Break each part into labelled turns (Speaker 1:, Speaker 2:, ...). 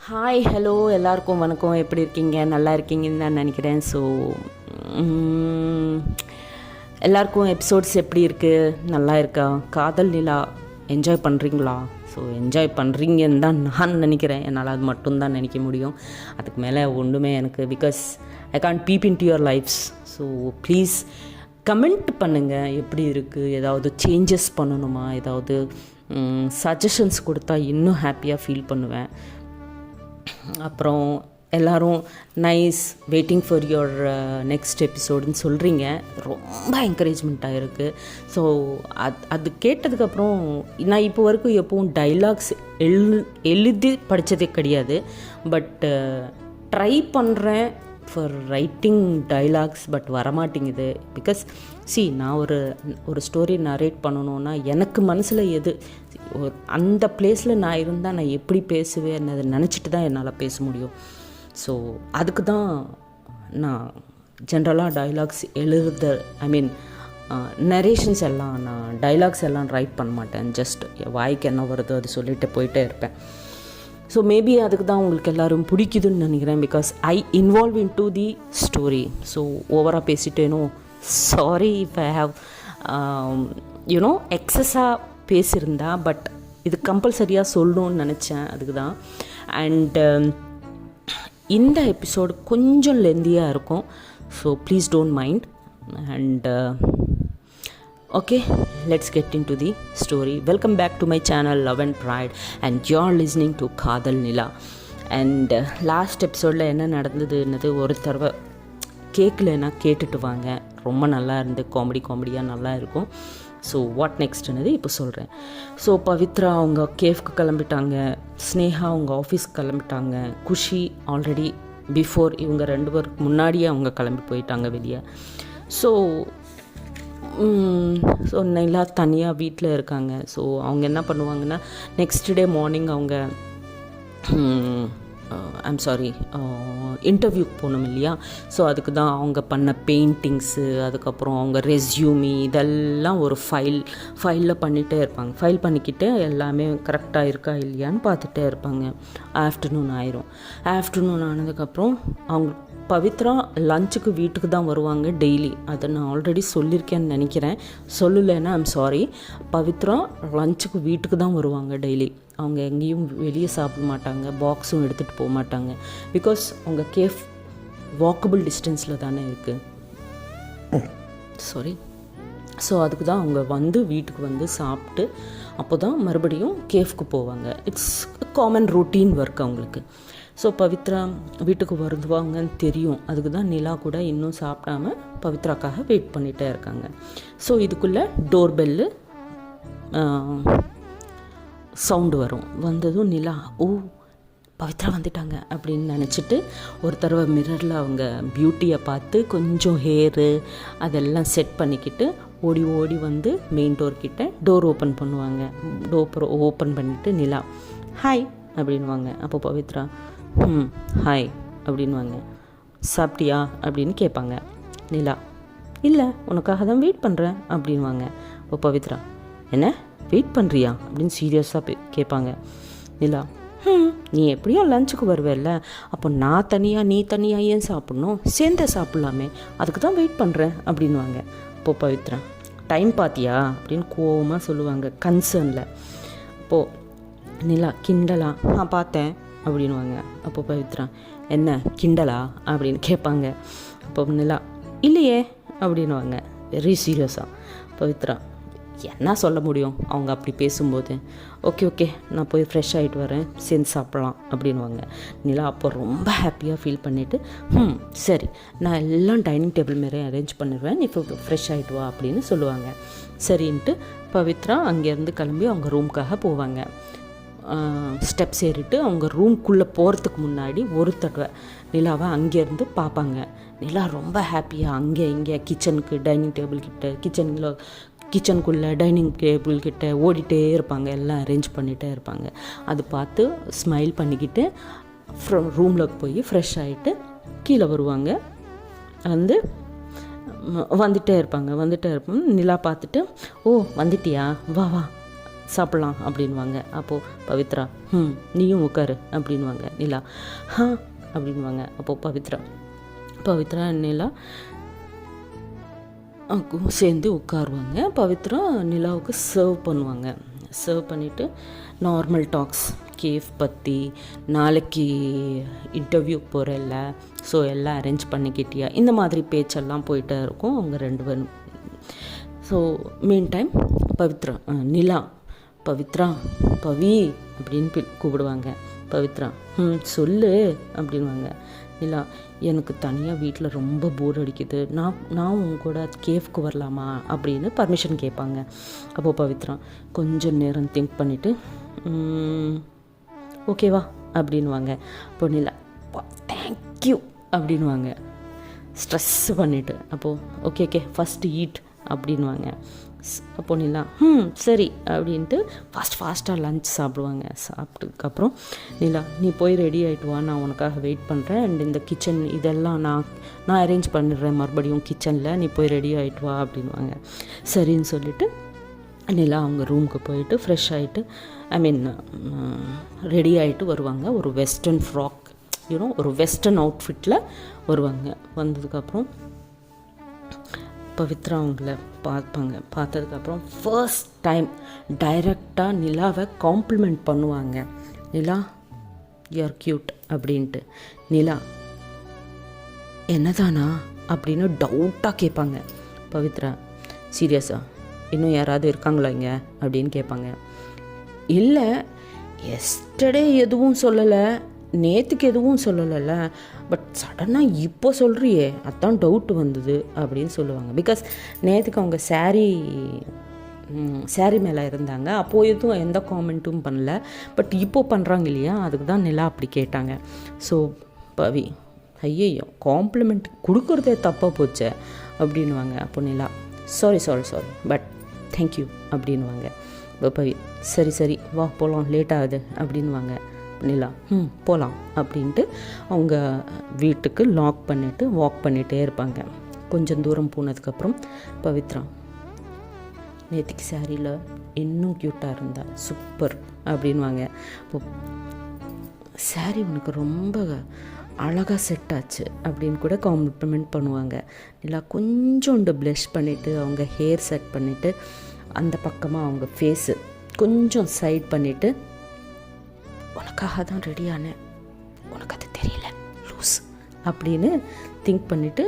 Speaker 1: Hi hello எல்லாருக்கும் வணக்கம். எப்படி இருக்கீங்க? நல்லா இருக்கீங்கன்னு நான் நினைக்கிறேன். ஸோ எல்லாருக்கும் எபிசோட்ஸ் எப்படி இருக்குது? நல்லா இருக்கா? காதல் நிலா என்ஜாய் பண்ணுறீங்களா? ஸோ என்ஜாய் பண்ணுறீங்கன்னு தான் நான் நினைக்கிறேன். என்னால் அது மட்டும்தான் நினைக்க முடியும். அதுக்கு மேலே ஒன்றுமே எனக்கு because I can't peep in to your lifes. So please comment பண்ணுங்கள். எப்படி இருக்குது? ஏதாவது சேஞ்சஸ் பண்ணணுமா? ஏதாவது சஜஷன்ஸ் கொடுத்தா இன்னும் ஹாப்பியாக ஃபீல் பண்ணுவேன். அப்புறம் எல்லோரும் nice waiting for your next எபிசோடுன்னு சொல்கிறீங்க. ரொம்ப என்கரேஜ்மெண்ட்டாக இருக்குது. ஸோ அது கேட்டதுக்கப்புறம் நான் இப்போ வரைக்கும் எப்பவும் டைலாக்ஸ் எழுதி படித்ததே கிடையாது. பட் ட்ரை பண்ணுறேன் ஃபார் ரைட்டிங் டைலாக்ஸ். பட் வரமாட்டேங்குது. பிகாஸ் நான் ஒரு ஸ்டோரி நரேட் பண்ணணுன்னா எனக்கு மனசில் எது அந்த பிளேஸில் நான் இருந்தால் நான் எப்படி பேசுவேன் அதை நினச்சிட்டு தான் என்னால் பேச முடியும். ஸோ அதுக்கு தான் நான் ஜென்ரலாக டைலாக்ஸ் நரேஷன்ஸ் எல்லாம் நான் டைலாக்ஸ் எல்லாம் ரைட் பண்ண மாட்டேன். ஜஸ்ட் வாய்க்கு என்ன வருதோ அது சொல்லிட்டு போயிட்டே இருப்பேன். ஸோ மேபி அதுக்கு தான் உங்களுக்கு எல்லோரும் பிடிக்குதுன்னு நினைக்கிறேன். Because I involve in to the story. So ஓவராக பேசிட்டேனோ, சாரி இஃப் ஐ ஹாவ் எக்ஸஸாக பேசியிருந்தா. பட் இது கம்பல்சரியாக சொல்லணும்னு நினச்சேன். அதுக்கு தான். அண்ட் இந்த எபிசோடு கொஞ்சம் லெந்தியாக இருக்கும். So please don't mind. And okay, let's get into the story. Welcome back to my channel Love and Pride, and you're listening to Kadal Nila. And last episode என்ன நடந்ததுன்னது ஒரு தடவை கேட்கலன்னா கேட்டுட்டு வாங்க. ரொம்ப நல்லா இருந்து காமெடியாக நல்லா இருக்கும். ஸோ வாட் நெக்ஸ்ட்னது இப்போ சொல்கிறேன். ஸோ பவித்ரா அவங்க கேஃப்க்கு கிளம்பிட்டாங்க. ஸ்னேகா அவங்க ஆஃபீஸ்க்கு கிளம்பிட்டாங்க. குஷி ஆல்ரெடி பிஃபோர் இவங்க 2 பேருக்கு முன்னாடியே அவங்க கிளம்பி போயிட்டாங்க வெளியே. ஸோ நிலா தனியாக வீட்டில் இருக்காங்க. ஸோ அவங்க என்ன பண்ணுவாங்கன்னா, நெக்ஸ்ட் டே மார்னிங் அவங்க இன்டர்வியூக்கு போகணும் இல்லையா? ஸோ அதுக்கு தான் அவங்க பண்ண பெயிண்டிங்ஸு, அதுக்கப்புறம் அவங்க ரெஸ்யூமி இதெல்லாம் ஒரு ஃபைலில் பண்ணிகிட்டே இருப்பாங்க. ஃபைல் பண்ணிக்கிட்டு எல்லாமே கரெக்டாக இருக்கா இல்லையான்னு பார்த்துட்டே இருப்பாங்க. ஆஃப்டர்நூன் ஆயிரும். ஆஃப்டர்நூன் ஆனதுக்கப்புறம் அவங்க பவித்ரா லஞ்சுக்கு வீட்டுக்கு தான் வருவாங்க டெய்லி. அதை நான் ஆல்ரெடி சொல்லியிருக்கேன்னு நினைக்கிறேன். சொல்லலைன்னா ஐம் சாரி. பவித்ரா லஞ்சுக்கு வீட்டுக்கு தான் வருவாங்க டெய்லி. அவங்க எங்கேயும் வெளியே சாப்பிட மாட்டாங்க. பாக்ஸும் எடுத்துகிட்டு போக மாட்டாங்க. பிகாஸ் அவங்க கேஃப் வாக்கபிள் டிஸ்டன்ஸில் தானே இருக்குது. சாரி. ஸோ அதுக்கு தான் அவங்க வீட்டுக்கு வந்து சாப்பிட்டு அப்போ தான் மறுபடியும் கேஃப்க்கு போவாங்க. இட்ஸ் காமன் ரொட்டீன் ஒர்க் அவங்களுக்கு. ஸோ பவித்ரா வீட்டுக்கு வருவாங்கன்னு தெரியும். அதுக்கு தான் நிலா கூட இன்னும் சாப்பிடாம பவித்ராக்காக வெயிட் பண்ணிகிட்டே இருக்காங்க. ஸோ இதுக்குள்ளே டோர் பெல்லு சவுண்டு வரும். வந்ததும் நிலா பவித்ரா வந்துட்டாங்க அப்படின்னு நினச்சிட்டு ஒரு தடவை மிரரில் அவங்க பியூட்டியை பார்த்து கொஞ்சம் ஹேரு அதெல்லாம் செட் பண்ணிக்கிட்டு ஓடி வந்து மெயின் டோர்கிட்ட டோர் ஓப்பன் பண்ணுவாங்க. டோர் ஓப்பன் பண்ணிவிட்டு நிலா ஹாய் அப்படின்வாங்க. அப்போ பவித்ரா ஹாய் அப்படின்வாங்க. சாப்பிட்டியா அப்படின்னு கேட்பாங்க. நிலா இல்லை, உனக்காக தான் வெயிட் பண்ணுறேன் அப்படின்வாங்க. அப்போ பவித்ரா என்ன வெயிட் பண்ணுறியா அப்படின்னு சீரியஸாக கேட்பாங்க. நிலா நீ எப்படியும் லஞ்சுக்கு வருவேல்ல, அப்போ நான் தனியாக நீ தனியாக ஏன் சாப்பிட்ணும்? சேர்ந்தே சாப்பிட்லாமே, அதுக்கு தான் வெயிட் பண்ணுறேன் அப்படின்வாங்க. அப்போ பவித்ரா டைம் பார்த்தியா அப்படின்னு கோவமாக சொல்லுவாங்க, கன்சர்னில். அப்போது நிலா கிண்டலா பார்த்தேன் அப்படின்வாங்க. அப்போ பவித்ரா என்ன கிண்டலா அப்படின்னு கேட்பாங்க. அப்போ நிலா இல்லையே அப்படின்வாங்க வெரி சீரியஸாக. பவித்ரா என்ன சொல்ல முடியும் அவங்க அப்படி பேசும்போது? ஓகே நான் போய் ஃப்ரெஷ் ஆகிட்டு வரேன், சேர்ந்து சாப்பிட்லாம் அப்படின்வாங்க. நிலா அப்போ ரொம்ப ஹாப்பியாக ஃபீல் பண்ணிவிட்டு சரி நான் எல்லாம் டைனிங் டேபிள் மாரி அரேஞ்ச் பண்ணிடுவேன், நீ ஃப்ரெஷ் ஆகிட்டு வா அப்படின்னு சொல்லுவாங்க. சரின்ட்டு பவித்ரா அங்கேருந்து கிளம்பி அவங்க ரூமுக்காக போவாங்க. ஸ்டெப்ஸ் ஏறிட்டு அவங்க ரூம்குள்ளே போகிறதுக்கு முன்னாடி ஒரு தடவை நிலாவை அங்கேருந்து பார்ப்பாங்க. நிலா ரொம்ப ஹாப்பியாக அங்கே இங்கே கிச்சனுக்கு டைனிங் டேபிள் கிட்ட கிச்சனுக்குள்ளே டைனிங் டேபிள் கிட்ட ஓடிட்டே இருப்பாங்க. எல்லாம் அரேஞ்ச் பண்ணிகிட்டே இருப்பாங்க. அது பார்த்து ஸ்மைல் பண்ணிக்கிட்டு ரூமில் போய் ஃப்ரெஷ் ஆகிட்டு கீழே வருவாங்க. வந்துட்டே இருப்பாங்க. நிலா பார்த்துட்டு வந்துட்டியா, வா சாப்பிட்லாம் அப்படின்வாங்க. அப்போது பவித்ரா நீயும் உட்காரு அப்படின்வாங்க. நிலா அப்படின்வாங்க. அப்போது பவித்ரா நிலா சேர்ந்து உட்காருவாங்க. பவித்ரா நிலாவுக்கு சர்வ் பண்ணுவாங்க. சர்வ் பண்ணிவிட்டு நார்மல் டாக்ஸ், கேஃப் பற்றி, நாளைக்கு இன்டர்வியூ போகிறல்ல, ஸோ எல்லாம் அரேஞ்ச் பண்ணிக்கிட்டியா, இந்த மாதிரி பேச்செல்லாம் போயிட்டே இருக்கும் அவங்க 2 பேரும். ஸோ மீன் டைம் பவித்ரா நிலா பவித்ரா பவி அப்படின்னு கூப்பிடுவாங்க. பவித்ரா சொல்லு அப்படின்வாங்க. நிலா எனக்கு தனியாக வீட்டில் ரொம்ப போர் அடிக்குது, நான் உங்க கூட கேஃப்க்கு வரலாமா அப்படின்னு பர்மிஷன் கேட்பாங்க. அப்போது பவித்ரா கொஞ்சம் நேரம் திங்க் பண்ணிவிட்டு ஓகேவா அப்படின்வாங்க. அப்போ நிலா தேங்க்யூ அப்படின்வாங்க ஸ்ட்ரெஸ் பண்ணிவிட்டு. அப்போது ஓகே ஃபஸ்ட்டு ஈட் அப்படின்வாங்க. அப்போ நிலா சரி அப்படின்ட்டு ஃபாஸ்ட்டாக லஞ்ச் சாப்பிடுவாங்க. சாப்பிட்டதுக்கப்புறம் நிலா நீ போய் ரெடி ஆகிட்டு வா, நான் உனக்காக வெயிட் பண்ணுறேன், அண்ட் இந்த கிச்சன் இதெல்லாம் நான் அரேஞ்ச் பண்ணிடுறேன் மறுபடியும் கிச்சனில், நீ போய் ரெடி ஆகிட்டு வா அப்படின்வாங்க. சரின்னு சொல்லிவிட்டு நிலா அவங்க ரூமுக்கு போயிட்டு ஃப்ரெஷ் ஆகிட்டு ரெடி ஆகிட்டு வருவாங்க. ஒரு வெஸ்டர்ன் ஃப்ராக் ஒரு வெஸ்டர்ன் அவுட்ஃபிட்டில் வருவாங்க. வந்ததுக்கப்புறம் பவித்ரா அவங்கள பார்ப்பாங்க. பார்த்ததுக்கப்புறம் ஃபர்ஸ்ட் டைம் டைரெக்டாக நிலாவை காம்ப்ளிமெண்ட் பண்ணுவாங்க. நிலா யூஆர் க்யூட் அப்படின்ட்டு. நிலா என்னதானா அப்படின்னு டவுட்டாக கேட்பாங்க. பவித்ரா சீரியஸா இன்னும் யாராவது இருக்காங்களா இங்கே அப்படின்னு கேட்பாங்க. இல்லை எஸ்டர்டே எதுவும் சொல்லலை, நேற்றுக்கு எதுவும் சொல்லலைல்ல, பட் சடனாக இப்போ சொல்கிறியே அதான் டவுட் வந்தது அப்படின்னு சொல்லுவாங்க. பிகாஸ் நேற்றுக்கு அவங்க சாரீ மேலே இருந்தாங்க, அப்போது எதுவும் எந்த காமெண்ட்டும் பண்ணல, பட் இப்போது பண்ணுறாங்க இல்லையா, அதுக்கு தான் நிலா அப்படி கேட்டாங்க. ஸோ பவி ஐயோ காம்ப்ளிமெண்ட் கொடுக்குறதே தப்பாக போச்சே அப்படின்வாங்க. அப்போ நிலா சாரி பட் தேங்க்யூ அப்படின்வாங்க. இப்போ பவி சரி வா போகலாம், லேட் ஆகுது அப்படின்வாங்க. நிலா போகலாம் அப்படின்ட்டு அவங்க வீட்டுக்கு லாக் பண்ணிவிட்டு வாக் பண்ணிகிட்டே இருப்பாங்க. கொஞ்சம் தூரம் போனதுக்கப்புறம் பவித்ரா நேற்றுக்கு சாரியில் இன்னும் க்யூட்டாக இருந்தா, சூப்பர் அப்படின்வாங்க. இப்போ சாரி உனக்கு ரொம்ப அழகாக செட் ஆச்சு அப்படின்னு கூட காம்ப்ளிமெண்ட் பண்ணுவாங்க. நிலா கொஞ்சோண்டு ப்ளஷ் பண்ணிவிட்டு அவங்க ஹேர் செட் பண்ணிவிட்டு அந்த பக்கமாக அவங்க ஃபேஸு கொஞ்சம் சைட் பண்ணிவிட்டு உனக்காக தான் ரெடியானேன், உனக்கு அது தெரியல லூஸ் அப்படின்னு திங்க் பண்ணிவிட்டு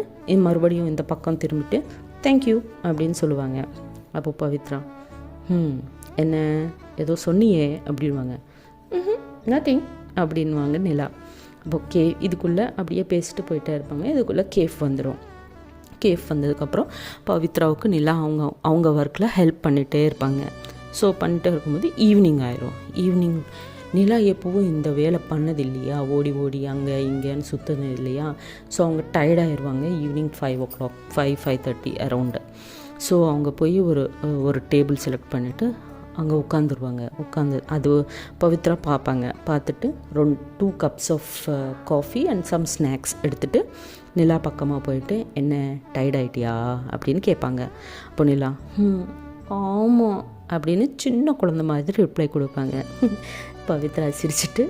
Speaker 1: மறுபடியும் இந்த பக்கம் திரும்பிட்டு தேங்க்யூ அப்படின்னு சொல்லுவாங்க. அப்போ பவித்ரா என்ன ஏதோ சொன்னியே அப்படின்வாங்க. நத்திங் அப்படின்வாங்க நிலா. அப்போ இதுக்குள்ளே அப்படியே பேசிட்டு போயிட்டே இருப்பாங்க. இதுக்குள்ளே கேஃப் வந்துடும். கேஃப் வந்ததுக்கப்புறம் பவித்ராவுக்கு நிலா அவங்க ஒர்க்கில் ஹெல்ப் பண்ணிகிட்டே இருப்பாங்க. ஸோ பண்ணிகிட்டே இருக்கும்போது ஈவினிங் ஆயிரும். ஈவினிங் நிலா எப்போவும் இந்த வேலை பண்ணது இல்லையா, ஓடி அங்கே இங்கேன்னு சுற்றுனது இல்லையா, ஸோ அவங்க டயர்டாகிடுவாங்க. Evening 5 o'clock 5:30 around. ஸோ அவங்க போய் ஒரு டேபிள் செலக்ட் பண்ணிவிட்டு அங்கே உட்காந்துருவாங்க. அது பவித்ரா பார்ப்பாங்க. பார்த்துட்டு 2 cups of coffee and some snacks எடுத்துகிட்டு நிலா பக்கமாக போயிட்டு என்ன டயர்ட் ஆகிட்டியா அப்படின்னு கேட்பாங்க. அப்போ நிலா ஆமாம் அப்படின்னு சின்ன குழந்தை மாதிரி ரிப்ளை கொடுப்பாங்க. பவித்ரா சிரிச்சிட்டு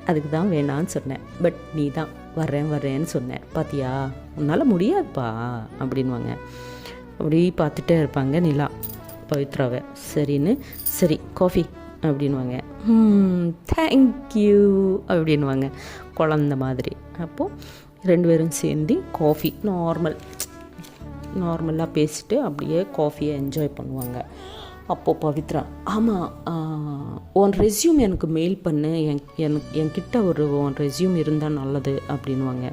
Speaker 1: அதுக்கு தான் வேணான்னு சொன்னேன், பட் நீ தான் வர்றேன்னு சொன்னேன், பார்த்தியா உன்னால் முடியாதுப்பா அப்படின்வாங்க. அப்படி பார்த்துட்டே இருப்பாங்க நிலா பவித்ராவை. சரின்னு சரி காஃபி அப்படின்வாங்க. தேங்க்யூ அப்படின்வாங்க குழந்த மாதிரி. அப்போது 2 பேரும் சேர்ந்து காஃபி நார்மலாக பேசிட்டு அப்படியே காஃபியை என்ஜாய் பண்ணுவாங்க. அப்போது பவித்ரா ஆமாம் உன் ரெஸ்யூம் எனக்கு மெயில் பண்ணு, என்கிட்ட உன் ரெஸ்யூம் இருந்தால் நல்லது அப்படின்வாங்க.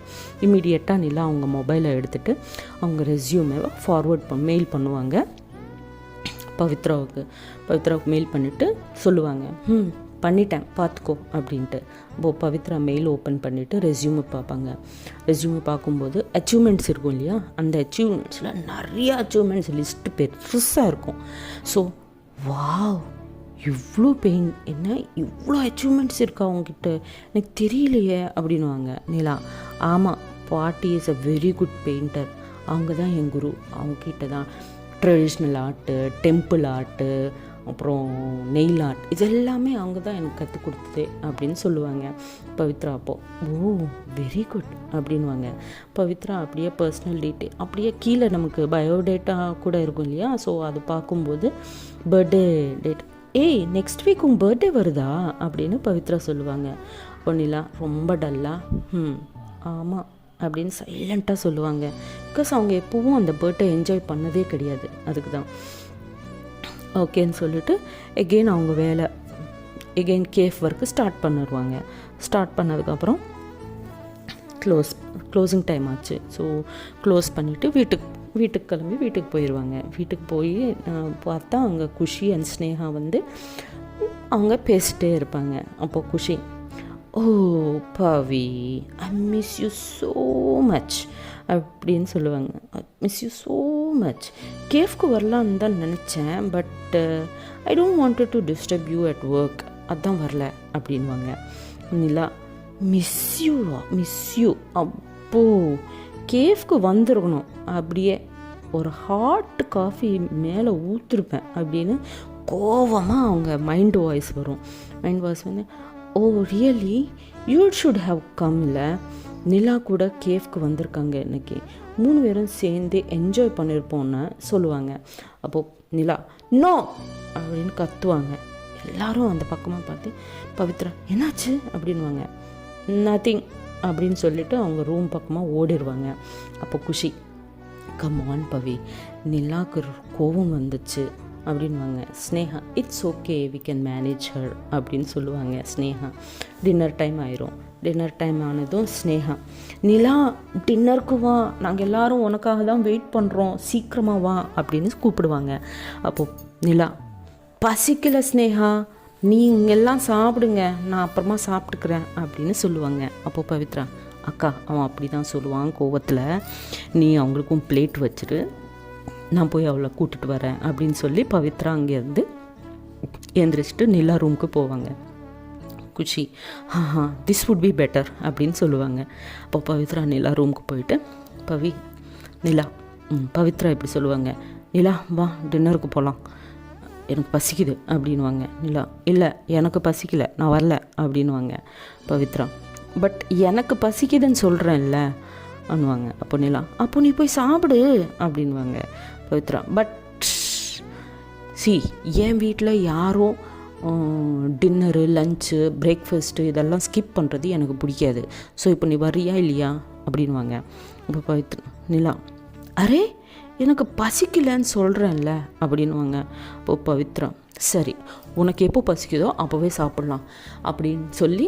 Speaker 1: இம்மிடியட்டாக நிலா அவங்க மொபைலை எடுத்துகிட்டு அவங்க ரெஸ்யூமை மெயில் பண்ணுவாங்க பவித்ராவுக்கு மெயில் பண்ணிவிட்டு சொல்லுவாங்க பண்ணிட்டேன் பார்த்துக்கோ அப்படின்ட்டு. பவித்ரா மெயில் ஓப்பன் பண்ணிவிட்டு ரெஸ்யூமை பார்ப்பாங்க. ரெஸ்யூமை பார்க்கும்போது அச்சீவ்மெண்ட்ஸ் இருக்கும் இல்லையா, அந்த அச்சீவ்மெண்ட்ஸில் நிறையா அச்சீவ்மெண்ட்ஸ் லிஸ்ட்டு பெருசாக இருக்கும். ஸோ வாவ் இவ்வளோ என்ன இவ்வளோ அச்சீவ்மெண்ட்ஸ் இருக்கா அவங்ககிட்ட, எனக்கு தெரியலையே அப்படின்வாங்க. நிலா ஆமாம் பாட்டி is a very good painter, அவங்க தான் என் குரு, அவங்கக்கிட்ட தான் ட்ரெடிஷ்னல் ஆர்ட்டு, டெம்பிள் ஆர்ட்டு, அப்புறம் நெயில் ஆர்ட், இது எல்லாமே அவங்க தான் எனக்கு கற்றுக் கொடுத்தது அப்படின்னு சொல்லுவாங்க பவித்ரா. அப்போது ஓ வெரி குட் அப்படின்வாங்க பவித்ரா. அப்படியே பர்சனல் டீட்டெயில் அப்படியே கீழே நமக்கு பயோடேட்டா கூட இருக்கும் இல்லையா, ஸோ அது பார்க்கும்போது பர்த்டே டேட், ஏய் நெக்ஸ்ட் வீக் உங்கள் பர்த்டே வருதா அப்படின்னு பவித்ரா சொல்லுவாங்க. பொன்னிலா ரொம்ப டல்லாக ஆமாம் அப்படின்னு சைலண்ட்டாக சொல்லுவாங்க. பிகாஸ் அவங்க எப்போவும் அந்த பர்த்டே என்ஜாய் பண்ணதே கிடையாது, அதுக்கு தான். ஓகேன்னு சொல்லிட்டு எகெயின் அவங்க வேலை எகெயின் கேஃப் ஒர்க்கு ஸ்டார்ட் பண்ணிடுவாங்க. ஸ்டார்ட் பண்ணதுக்கப்புறம் க்ளோசிங் டைம் ஆச்சு. ஸோ க்ளோஸ் பண்ணிவிட்டு வீட்டுக்கு கிளம்பி வீட்டுக்கு போயிடுவாங்க. வீட்டுக்கு போய் பார்த்தா அங்கே குஷி அண்ட் ஸ்னேகா வந்து அவங்க பேசிகிட்டே இருப்பாங்க. அப்போது Khushi, oh Pavi I miss you so much அப்படின்னு சொல்லுவாங்க. மிஸ் யூ ஸோ மச், கேஃப்க்கு வரலான்னு தான் நினச்சேன், but I don't wanted to disturb you at work, அதான் வரல அப்படின்வாங்க. நிலா, மிஸ் யூ அப்போது கேஃப்க்கு வந்துருக்கணும், அப்படியே ஒரு ஹாட் காஃபி மேலே ஊற்றிருப்பேன் அப்படின்னு கோவமாக அவங்க மைண்ட் வாய்ஸ் வரும். மைண்ட் வாய்ஸ் வந்து, oh really you should have come, இல்லை நிலா கூட கேஃப்க்கு வந்திருக்காங்க இன்றைக்கி, 3 பேரும் சேர்ந்து என்ஜாய் பண்ணியிருப்போன்னு சொல்லுவாங்க. அப்போது நிலா நோ அப்படின்னு கத்துவாங்க. எல்லாரும் அந்த பக்கமாக பார்த்து பவித்ரா என்னாச்சு அப்படின்வாங்க. நத்திங் அப்படின்னு சொல்லிவிட்டு அவங்க ரூம் பக்கமாக ஓடிடுவாங்க. அப்போ குஷி, கம் ஆன் பவி, நிலாவுக்கு கோவம் வந்துச்சு அப்படின்வாங்க. Sneha, it's okay we can manage her அப்படின்னு சொல்லுவாங்க ஸ்னேகா. டின்னர் டைம் ஆயிரும். டின்னர் டைம் ஆனதும் ஸ்னேகா, நிலா டின்னருக்கு வா, நாங்கள் எல்லோரும் உனக்காக தான் வெயிட் பண்ணுறோம், சீக்கிரமாக வா அப்படின்னு கூப்பிடுவாங்க. அப்போது நிலா, பசிக்கல ஸ்னேகா, நீ இங்கெல்லாம் சாப்பிடுங்க, நான் அப்புறமா சாப்பிட்டுக்கிறேன் அப்படின்னு சொல்லுவாங்க. அப்போது பவித்ரா, அக்கா அவன் அப்படி தான் சொல்லுவான் கோவத்தில், நீ அவங்களுக்கும் பிளேட் வச்சுட்டு நான் போய் அவளை கூட்டிகிட்டு வரேன் அப்படின்னு சொல்லி பவித்ரா அங்கேருந்து எழுந்திரிச்சிட்டு நிலா ரூமுக்கு போவாங்க. குஷி, திஸ் வுட் பி பெட்டர் அப்படின்னு சொல்லுவாங்க. அப்போ பவித்ரா நிலா ரூமுக்கு போயிட்டு நிலா பவித்ரா இப்படி சொல்லுவாங்க, நிலா வா டின்னருக்கு போகலாம், எனக்கு பசிக்குது அப்படின்வாங்க. நிலா, இல்லை எனக்கு பசிக்கலை, நான் வரல அப்படின்வாங்க. பவித்ரா, பட் எனக்கு பசிக்குதுன்னு சொல்கிறேன்ல அனுவாங்க. அப்போ நிலா, அப்போ நீ போய் சாப்பிடு அப்படின்வாங்க. பவித்ரா, பட் என் வீட்டில் யாரும் டின்னரு லஞ்சு பிரேக்ஃபாஸ்ட்டு இதெல்லாம் ஸ்கிப் பண்ணுறது எனக்கு பிடிக்காது, ஸோ இப்போ நீ வரியா இல்லையா அப்படின்வாங்க. இப்போ பவித்ரா, நிலா, அரே எனக்கு பசிக்கலைன்னு சொல்கிறேன்ல அப்படின்வாங்க. இப்போ பவித்ரா, சரி உனக்கு எப்போ பசிக்குதோ அப்போவே சாப்பிட்லாம் அப்படின்னு சொல்லி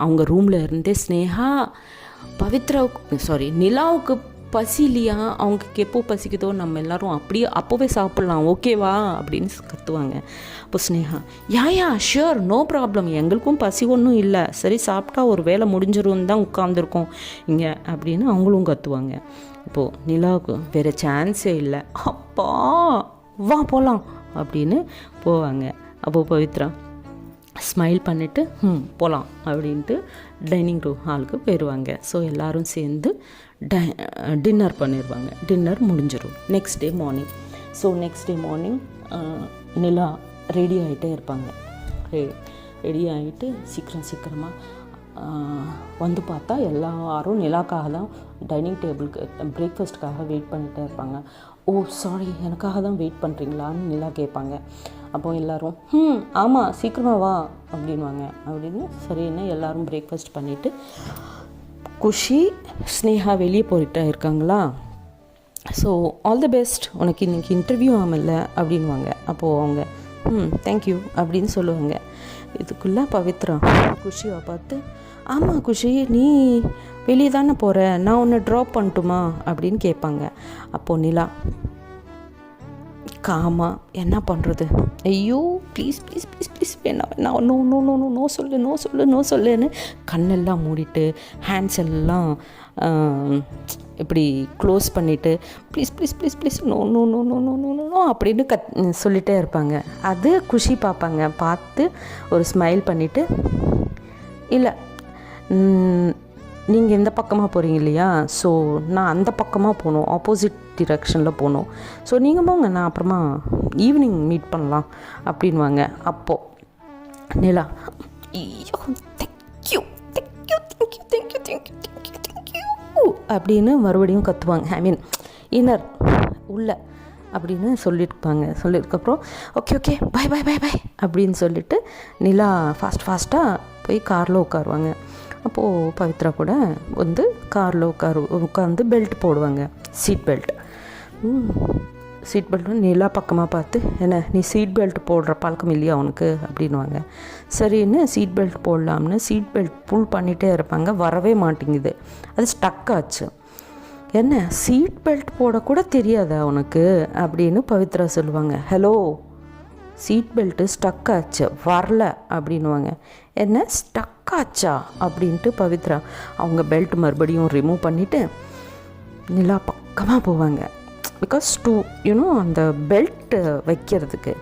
Speaker 1: அவங்க ரூமில் இருந்தே ஸ்னேகா நிலாவுக்கு பசி இல்லையா, அவங்களுக்கு எப்போ பசிக்குதோ நம்ம எல்லோரும் அப்படியே அப்போவே சாப்பிட்லாம் ஓகேவா அப்படின்னு கத்துவாங்க. அப்போ Sneha, ya sure no problem, எங்களுக்கும் பசி ஒன்றும் இல்லை, சரி சாப்பிட்டா ஒரு வேலை முடிஞ்சிரும்னு தான் உட்காந்துருக்கோம் இங்கே அப்படின்னு அவங்களும் கத்துவாங்க. இப்போது நிலாவுக்கு வேறு சான்ஸே இல்லை, அப்பா வா போகலாம் அப்படின்னு போவாங்க. அப்போது பவித்ரா ஸ்மைல் பண்ணிவிட்டு போகலாம் அப்படின்ட்டு டைனிங் ரூம் ஹாலுக்கு போயிடுவாங்க. ஸோ எல்லோரும் சேர்ந்து டின்னர் பண்ணிடுவாங்க. டின்னர் முடிஞ்சிடும். நெக்ஸ்ட் டே மார்னிங் நிலா ரெடி ஆகிட்டே இருப்பாங்க. ரெடி ஆகிட்டு சீக்கிரமாக வந்து பார்த்தா எல்லாரும் நிலாக்காக தான் டைனிங் டேபிளுக்கு பிரேக்ஃபாஸ்ட்டுக்காக வெயிட் பண்ணிகிட்டே இருப்பாங்க. ஓ சாரி, எனக்காக தான் வெயிட் பண்ணுறீங்களான்னு நிலா கேட்பாங்க. அப்போ எல்லோரும் ஆமாம் சீக்கிரமாக வா அப்படின்வாங்க. அப்படின்னு சரின்னு எல்லோரும் பிரேக்ஃபாஸ்ட் பண்ணிவிட்டு குஷி ஸ்னேகா வெளியே போயிட்டா இருக்காங்களா, ஸோ ஆல் தி பெஸ்ட், உனக்கு இன்றைக்கி இன்டர்வியூ ஆமல்ல அப்படின்வாங்க. அப்போது அவங்க தேங்க்யூ அப்படின்னு சொல்லுவாங்க. இதுக்குள்ளே பவித்ரா குஷியை பார்த்து, ஆமாம் குஷி நீ வெளியே தானே போகிற, நான் உன்னை ட்ராப் பண்ணட்டுமா அப்படின்னு கேட்பாங்க. அப்போது நிலா, காமா என்ன பண்ணுறது, ஐயோ ப்ளீஸ் ப்ளீஸ் ப்ளீஸ் ப்ளீஸ் வேணாம் no no no no no சொல்லுன்னு கண்ணெல்லாம் மூடிட்டு ஹேண்ட்ஸ் எல்லாம் இப்படி க்ளோஸ் பண்ணிவிட்டு please please please please no no no no no no no அப்படின்னு சொல்லிகிட்டே இருப்பாங்க. அது குஷி பார்ப்பாங்க. பார்த்து ஒரு ஸ்மைல் பண்ணிவிட்டு, இல்லை நீங்கள் இந்த பக்கமாக போகிறீங்க இல்லையா, ஸோ நான் அந்த பக்கமாக போகணும், ஆப்போசிட் டிரெக்ஷனில் போகணும். ஸோ நீங்கள் போங்க, நான் அப்புறமா ஈவினிங் மீட் பண்ணலாம் அப்படின்வாங்க. அப்போது நிலா, ஐயோ thank you thank you thank you thank you thank you thank you thank you அப்படின்னு மறுபடியும் கத்துவாங்க. ஐ மீன் இன்னர் உள்ள அப்படின்னு சொல்லியிருக்கப்புறம் okay bye bye bye bye அப்படின்னு சொல்லிவிட்டு நிலா ஃபாஸ்ட்டாக போய் காரில் உட்காருவாங்க. அப்போது பவித்ரா கூட வந்து காரில் உட்காந்து பெல்ட் போடுவாங்க, சீட் பெல்ட் நிலா பக்கமாக பார்த்து, என்ன நீ சீட் பெல்ட் போடுற பழக்கம் இல்லையா உனக்கு அப்படின்வாங்க. சரின்னு சீட் பெல்ட் போடலாம்னு சீட் பெல்ட் புல் பண்ணிகிட்டே இருப்பாங்க, வரவே மாட்டேங்குது, அது ஸ்டக் ஆச்சு. என்ன சீட் பெல்ட் போடக்கூட தெரியாதா உனக்கு அப்படின்னு பவித்ரா சொல்லுவாங்க. ஹலோ, சீட் பெல்ட்டு ஸ்டக் ஆச்சு, வரல அப்படின்வாங்க. என்ன ஸ்டக் ஆச்சா அப்படின்ட்டு பவித்ரா அவங்க பெல்ட் மறுபடியும் ரிமூவ் பண்ணிவிட்டு நிலா பக்கமாக போவாங்க. பிகாஸ் அந்த பெல்ட்டு வைக்கிறதுக்கு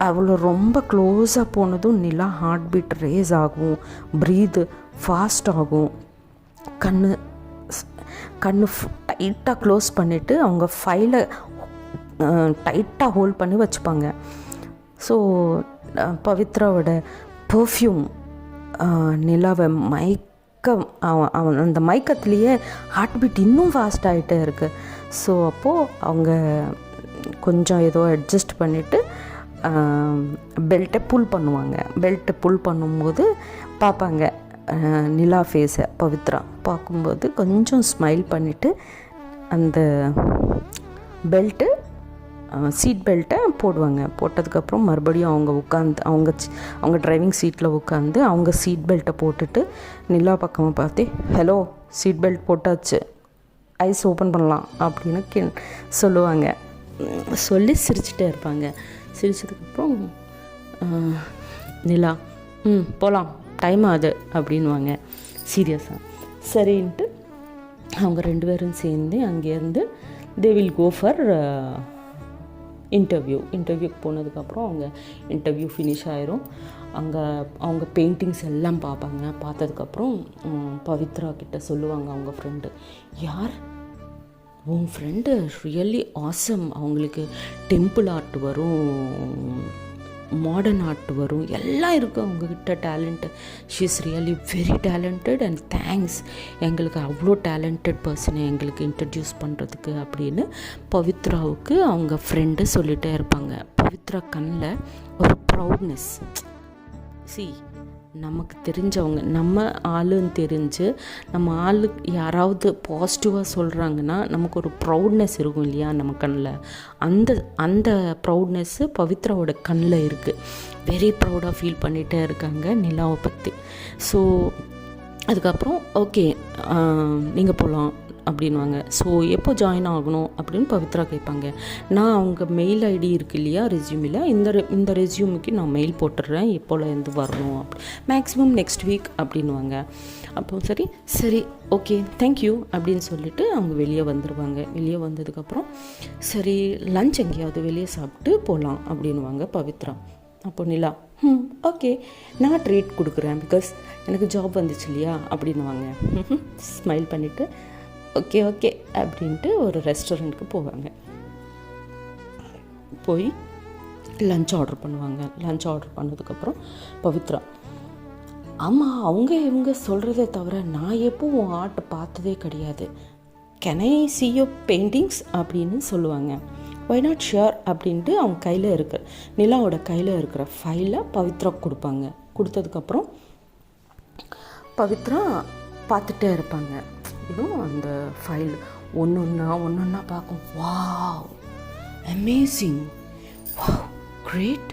Speaker 1: அவ்வளோ ரொம்ப க்ளோஸாக போனதும் நிலா ஹார்ட் பீட் ரேஸ் ஆகும், ப்ரீது ஃபாஸ்ட் ஆகும், கண்ணு டைட்டாக க்ளோஸ் பண்ணிவிட்டு அவங்க ஃபைலை டைட்டாக ஹோல்ட் பண்ணி வச்சுப்பாங்க. ஸோ பவித்ராவோட பர்ஃப்யூம் நிலாவை அந்த மயக்கத்துலேயே ஹார்ட் பீட் இன்னும் ஃபாஸ்ட் ஆகிட்டே இருக்குது. ஸோ அப்போது அவங்க கொஞ்சம் ஏதோ அட்ஜஸ்ட் பண்ணிவிட்டு பெல்ட்டை புல் பண்ணும்போது பார்ப்பாங்க நிலா ஃபேஸை. பவித்ரா பார்க்கும்போது கொஞ்சம் ஸ்மைல் பண்ணிவிட்டு அந்த சீட் பெல்ட்டை போடுவாங்க. போட்டதுக்கப்புறம் மறுபடியும் அவங்க டிரைவிங் சீட்டில் உட்காந்து அவங்க சீட் பெல்ட்டை போட்டுட்டு நிலா பக்கமாக பார்த்து, ஹலோ சீட் பெல்ட் போட்டாச்சு, ஐஸ் ஓப்பன் பண்ணலாம் அப்படின்னு சொல்லுவாங்க. சொல்லி சிரிச்சிட்டே இருப்பாங்க. சிரிச்சதுக்கப்புறம் நிலா போகலாம், டைம் ஆகுது அப்படின்வாங்க சீரியஸாக. சரின்ட்டு அவங்க 2 பேரும் சேர்ந்து அங்கேருந்து தே வில் கோ ஃபார் இன்டர்வியூக்கு போனதுக்கப்புறம் அவங்க இன்டர்வியூ ஃபினிஷ் ஆயிரும். அங்கே அவங்க பெயிண்டிங்ஸ் எல்லாம் பார்ப்பாங்க. பார்த்ததுக்கப்புறம் பவித்ரா கிட்ட சொல்லுவாங்க அவங்க ஃப்ரெண்டு, யார் உன் ஃப்ரெண்டு ரியலி ஆசம், அவங்களுக்கு டெம்பிள் ஆர்ட் வரும், மாடர்ன் ஆர்ட் வரும், எல்லாம் இருக்குது அவங்கக்கிட்ட talent, she is really very talented and thanks, எங்களுக்கு அவ்வளோ டேலண்டட் பர்சனை எங்களுக்கு இன்ட்ரடியூஸ் பண்ணுறதுக்கு அப்படின்னு பவித்ராவுக்கு அவங்க ஃப்ரெண்டு சொல்லிகிட்டே இருப்பாங்க. பவித்ரா கண்ணில் ஒரு ப்ரௌட்னஸ். நமக்கு தெரிஞ்சவங்க, நம்ம ஆளுன்னு தெரிஞ்சு நம்ம ஆளுக்கு யாராவது பாசிட்டிவாக சொல்கிறாங்கன்னா நமக்கு ஒரு ப்ரௌட்னஸ் இருக்கும் இல்லையா நம்ம கண்ணில். அந்த ப்ரௌட்னஸ்ஸு பவித்ராவோட கண்ணில் இருக்குது. வெரி ப்ரௌடாக ஃபீல் பண்ணிகிட்டே இருக்காங்க நிலாவை பற்றி. ஸோ அதுக்கப்புறம் ஓகே நீங்கள் போகலாம் அப்படின்வாங்க. ஸோ எப்போ ஜாயின் ஆகணும் அப்படின்னு பவித்ரா கேட்பாங்க. நான் அவங்க மெயில் ஐடி இருக்குது இல்லையா ரெஸ்யூமில், இந்த ரெஸ்யூமுக்கு நான் மெயில் போட்டுடுறேன், எப்போலேருந்து வரணும் அப்படி, மேக்ஸிமம் நெக்ஸ்ட் வீக் அப்படின்வாங்க. அப்போ சரி ஓகே தேங்க்யூ அப்படின்னு சொல்லிவிட்டு அவங்க வெளியே வந்துடுவாங்க. வெளியே வந்ததுக்கப்புறம் சரி லஞ்ச் எங்கேயாவது வெளியே சாப்பிட்டு போகலாம் அப்படின்வாங்க பவித்ரா. அப்போ நிலா ஓகே நான் ட்ரீட் கொடுக்குறேன், பிகாஸ் எனக்கு ஜாப் வந்துச்சு இல்லையா அப்படின்வாங்க. ஸ்மைல் பண்ணிவிட்டு ஓகே அப்படின்ட்டு ஒரு ரெஸ்டாரண்ட்டுக்கு போவாங்க. போய் லஞ்ச் ஆர்டர் பண்ணுவாங்க. லஞ்ச் ஆர்டர் பண்ணதுக்கப்புறம் பவித்ரா, ஆமாம் இவங்க சொல்கிறதே தவிர நான் எப்போவும் உன் ஆர்ட் பார்த்ததே கிடையாது, can I see your paintings அப்படின்னு சொல்லுவாங்க. வை நாட் ஷியோர் அப்படின்ட்டு அவங்க கையில் நிலாவோட கையில் இருக்கிற ஃபைலை பவித்ரா கொடுப்பாங்க. கொடுத்ததுக்கப்புறம் பவித்ரா பார்த்துட்டே இருப்பாங்க. இதுவும் அந்த ஃபைல் ஒன்றொன்னா பார்க்கும். Wow amazing, wow great,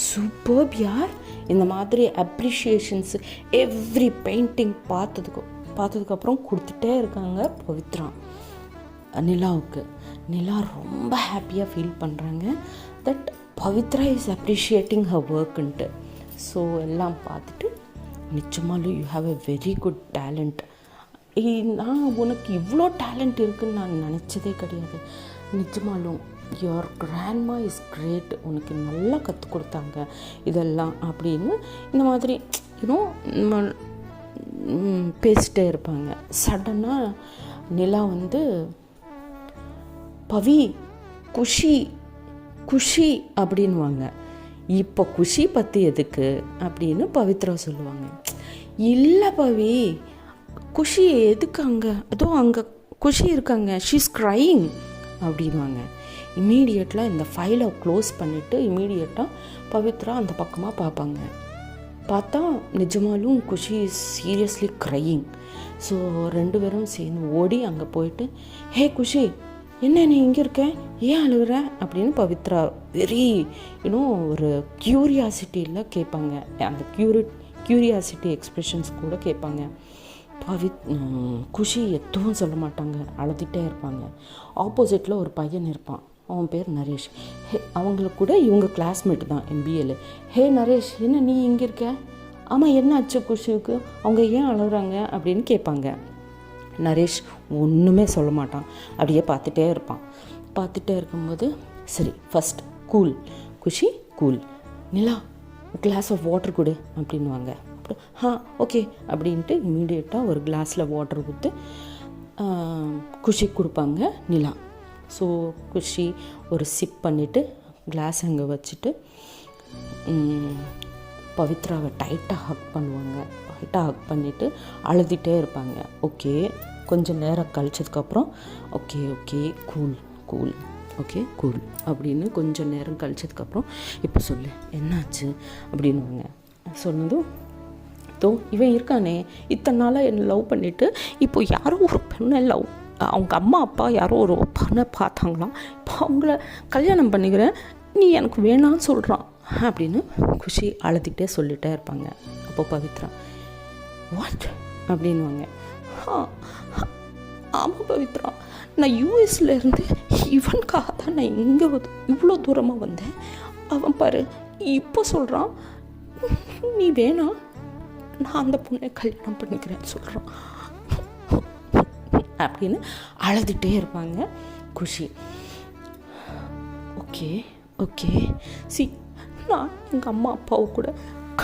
Speaker 1: superb யார், இந்த மாதிரி அப்ரிஷியேஷன்ஸ் எவ்ரி பெயிண்டிங் பார்த்ததுக்கப்புறம் கொடுத்துட்டே இருக்காங்க பவித்ரா நிலாவுக்கு. நிலா ரொம்ப ஹாப்பியாக ஃபீல் பண்ணுறாங்க that Pavithra is appreciating her ஒர்க்குன்ட்டு. ஸோ எல்லாம் பார்த்துட்டு, நிச்சயமாலும் you have a very good talent, நான் உனக்கு இவ்வளோ டேலண்ட் இருக்குதுன்னு நான் நினச்சதே கிடையாது, நிஜமாலும் யுவர் கிராண்ட்மா இஸ் கிரேட், உனக்கு நல்லா கற்றுக் கொடுத்தாங்க இதெல்லாம் அப்படின்னு இந்த மாதிரி பேசிட்டே இருப்பாங்க. சடனாக நிலா வந்து பவி குஷி குஷி அப்படின்வாங்க. இப்போ குஷி பற்றி எதுக்கு அப்படின்னு பவித்ரா சொல்லுவாங்க. இல்லை பவி, குஷி எதுக்கு அங்கே, அதோ அங்கே குஷி இருக்காங்க, ஷீஸ் க்ரையிங் அப்படின்வாங்க. இம்மீடியட்டாக இந்த ஃபைலை க்ளோஸ் பண்ணிவிட்டு இம்மீடியட்டாக பவித்ரா அந்த பக்கமாக பார்ப்பாங்க. பார்த்தா நிஜமாலும் குஷி இஸ் சீரியஸ்லி க்ரையிங். ஸோ 2 பேரும் சேர்ந்து ஓடி அங்கே போயிட்டு, ஹே குஷி, என்ன நீ இங்கே இருக்க, ஏன் அழுகுற அப்படின்னு பவித்ரா வெரி ஒரு க்யூரியாசிட்டியில் கேட்பாங்க. அந்த க்யூரியாசிட்டி எக்ஸ்ப்ரெஷன்ஸ் கூட கேட்பாங்க. குஷி எதுவும் சொல்ல மாட்டாங்க, அழுதுகிட்டே இருப்பாங்க. ஆப்போசிட்டில் ஒரு பையன் இருப்பான், அவன் பேர் நரேஷ். அவங்களுக்கு கூட இவங்க கிளாஸ்மேட் தான் MBAல. ஹே நரேஷ், என்ன நீ இங்கே இருக்க, ஆமாம் என்ன ஆச்சு குஷிவுக்கு, அவங்க ஏன் அழுகுறாங்க அப்படின்னு கேட்பாங்க. நரேஷ் ஒன்றுமே சொல்ல மாட்டான், அப்படியே பார்த்துட்டே இருப்பான். பார்த்துட்டே இருக்கும்போது சரி first cool Khushi cool, Nila glass of water கொடு அப்படின்வாங்க. ஓகே அப்படின்ட்டு இம்மீடியட்டாக ஒரு கிளாஸில் வாட்டர் கொடுத்து குஷி கொடுப்பாங்க நிலா. ஸோ குஷி ஒரு சிப் பண்ணிவிட்டு கிளாஸ் அங்கே வச்சுட்டு பவித்ராவை டைட்டாக ஹக் பண்ணுவாங்க. டைட்டாக ஹக் பண்ணிவிட்டு அழுதுகிட்டே இருப்பாங்க. ஓகே கொஞ்சம் நேரம் கழிச்சதுக்கப்புறம் okay okay cool cool okay cool அப்படின்னு கொஞ்சம் நேரம் கழிச்சதுக்கப்புறம் இப்போ சொல்லு என்னாச்சு அப்படின்வாங்க. சொன்னதும் இவன் இருக்கானே இத்தனை நாளாக என்னை லவ் பண்ணிவிட்டு இப்போ யாரோ ஒரு பெண்ணை லவ், அவங்க அம்மா அப்பா யாரோ ஒரு பொண்ணை பார்த்தாங்களாம், இப்போ அவங்கள கல்யாணம் பண்ணிக்கிறேன், நீ எனக்கு வேணான்னு சொல்கிறான் அப்படின்னு குஷி அழுதுகிட்டே சொல்லிகிட்டே இருப்பாங்க. அப்போ பவித்ரா வாட் அப்படின்வாங்க. ஆமாம் பவித்ரா, நான் யூஎஸ்லேருந்து இவனுக்காக தான் நான் இங்கே இவ்வளோ தூரமாக வந்தேன், அவன் பாரு இப்போ சொல்கிறான் நீ வேணாம், நான் அந்த பொண்ணை கல்யாணம் பண்ணிக்கிறேன்னு சொல்கிறான் அப்படின்னு அழுதுகிட்டே இருப்பாங்க குஷி. ஓகே ஓகே சி, நான் எங்கள் அம்மா அப்பாவை கூட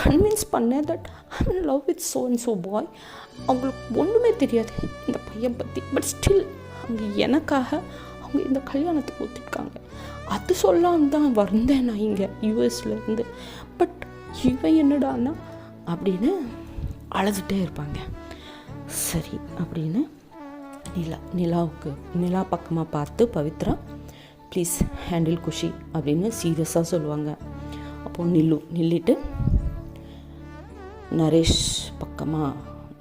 Speaker 1: கன்வின்ஸ் பண்ணேன் that I am love with so and so bye. அவங்களுக்கு ஒன்றுமே தெரியாது இந்த பையன் பற்றி, பட் ஸ்டில் அவங்க எனக்காக அவங்க இந்த கல்யாணத்துக்கு ஒத்துருக்காங்க. அது சொல்லான்னு தான் வந்தேன் நான் இங்கே யூஎஸ்லேருந்து. பட் இவன் என்னடான்னா அப்படின்னு அழுதுகிட்டே இருப்பாங்க. சரி அப்படின்னு நிலா பக்கமாக பார்த்து பவித்ரா ப்ளீஸ் ஹேண்டில் குஷி அப்படின்னு சீரியஸாக சொல்லுவாங்க. அப்போது நில்லிட்டு நரேஷ் பக்கமாக,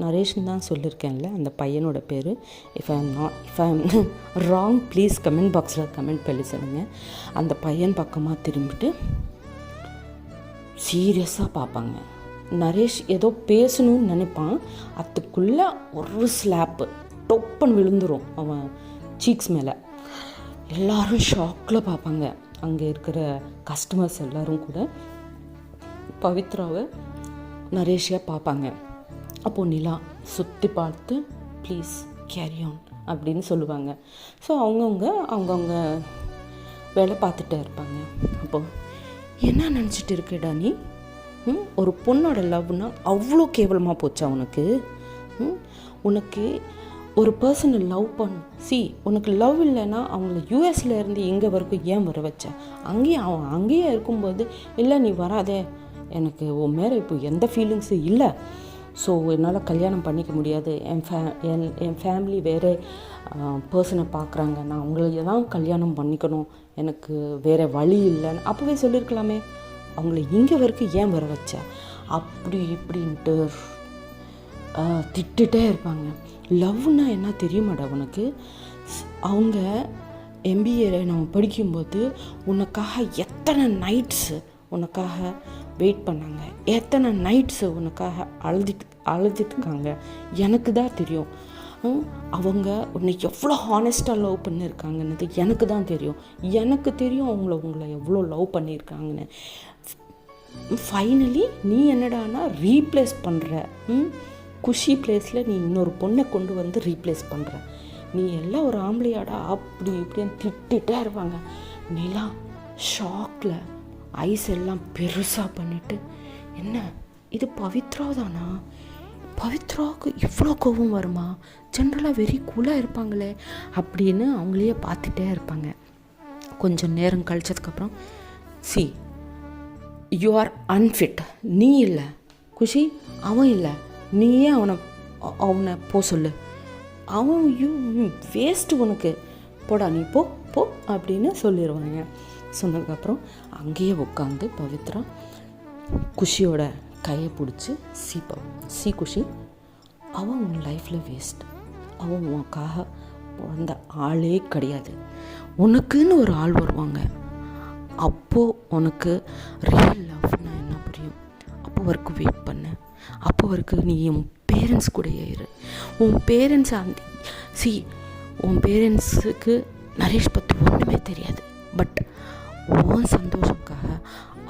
Speaker 1: நரேஷ்னு தான் சொல்லியிருக்கேன்ல அந்த பையனோட பேர், if I am wrong please comment பாக்ஸில் கமெண்ட் பண்ணி சொல்லுங்கள். அந்த பையன் பக்கமாக திரும்பிட்டு சீரியஸாக பார்ப்பாங்க. நரேஷ் ஏதோ பேசணும்னு நினைப்பான், அதுக்குள்ளே ஒரு ஸ்லாப்பு டொப்பன் விழுந்துடும் அவன் சீக்ஸ் மேலே. எல்லோரும் ஷாக்கில் பார்ப்பாங்க. அங்கே இருக்கிற கஸ்டமர்ஸ் எல்லோரும் கூட பவித்ராவை நரேஷியாக பார்ப்பாங்க. அப்போது நிலா சுற்றி பார்த்து ப்ளீஸ் கேரி ஆன் அப்படின்னு சொல்லுவாங்க. ஸோ அவங்கவுங்க வேலை பார்த்துட்டே இருப்பாங்க. அப்போது என்ன நினச்சிட்டு இருக்கேடா நீ, ஒரு பொண்ணோட லவ்னா அவ்வளோ கேவலமாக போச்சா உனக்கு? உனக்கு ஒரு பர்சனை லவ் உனக்கு லவ் இல்லைன்னா அவங்கள யூஎஸில் இருந்து எங்கே வரைக்கும் ஏன் வர வச்ச? அங்கேயே இருக்கும்போது இல்லை நீ வராதே, எனக்கு உன் மேலே இப்போ எந்த ஃபீலிங்ஸும் இல்லை, ஸோ என்னால் கல்யாணம் பண்ணிக்க முடியாது, என் ஃபேமிலி வேறு பர்சனை பார்க்குறாங்க, நான் அவங்கள தான் கல்யாணம் பண்ணிக்கணும், எனக்கு வேறு வழி இல்லைன்னு அப்போவே சொல்லியிருக்கலாமே, அவங்கள இங்கே வரைக்கும் ஏன் வர வச்ச அப்படி இப்படின்ட்டு திட்டுட்டே இருப்பாங்க. லவ்னா என்ன தெரியுமாடா உனக்கு? அவங்க MBA நம்ம படிக்கும்போது உனக்காக எத்தனை நைட்ஸு உனக்காக வெயிட் பண்ணாங்க, எத்தனை நைட்ஸு உனக்காக அழுதுட்டுருக்காங்க, எனக்கு தான் தெரியும். அவங்க உன்னை எவ்வளோ ஹானஸ்ட்டாக லவ் பண்ணியிருக்காங்கன்னு எனக்கு தான் தெரியும். உங்களை எவ்வளோ லவ் பண்ணியிருக்காங்கன்னு. ஃபைனலி நீ என்னடானா ரீப்ளேஸ் பண்ணுற, குஷி பிளேஸில் நீ இன்னொரு பொண்ணை கொண்டு வந்து ரீப்ளேஸ் பண்ணுற, நீ எல்லாம் ஒரு ஆம்பளையாடா அப்படி இப்படின்னு திட்டிகிட்டே இருப்பாங்க. நிலா ஷாக்கில் ஐஸ் எல்லாம் பெருசாக பண்ணிவிட்டு, என்ன இது பவித்ரா தானா, பவித்ராவுக்கு இவ்வளோ கோபம் வருமா, ஜென்ரலாக வெரி கூலாக இருப்பாங்களே அப்படின்னு அவங்களையே பார்த்துட்டே இருப்பாங்க. கொஞ்சம் நேரம் கழிச்சதுக்கப்புறம், சி யூ ஆர் அன்ஃபிட், நீ இல்லை குஷி, அவன் இல்லை, நீயே அவனை போ சொல்லு, அவன் வேஸ்ட்டு, உனக்கு போடா நீ போ போ அப்படின்னு சொல்லிடுவாங்க. சொன்னதுக்கப்புறம் அங்கேயே உட்காந்து பவித்ரா குஷியோட கையை பிடிச்சி, சி குஷி, அவன் உன் லைஃப்பில் வேஸ்ட், அவன் உனக்காக வந்த ஆளே கிடையாது, உனக்குன்னு ஒரு ஆள் வருவாங்க, அப்போது உனக்கு ரியல் லவ்னா என்ன புரியும், அப்போ வரைக்கும் வெயிட் பண்ணு, அப்போ வரைக்கும் நீ உன் பேரண்ட்ஸ் கூடயே இரு. உன் பேரண்ட்ஸ் உன் பேரண்ட்ஸுக்கு நரேஷ் பற்றி ஒன்றுமே தெரியாது, பட் உன் சந்தோஷத்துக்காக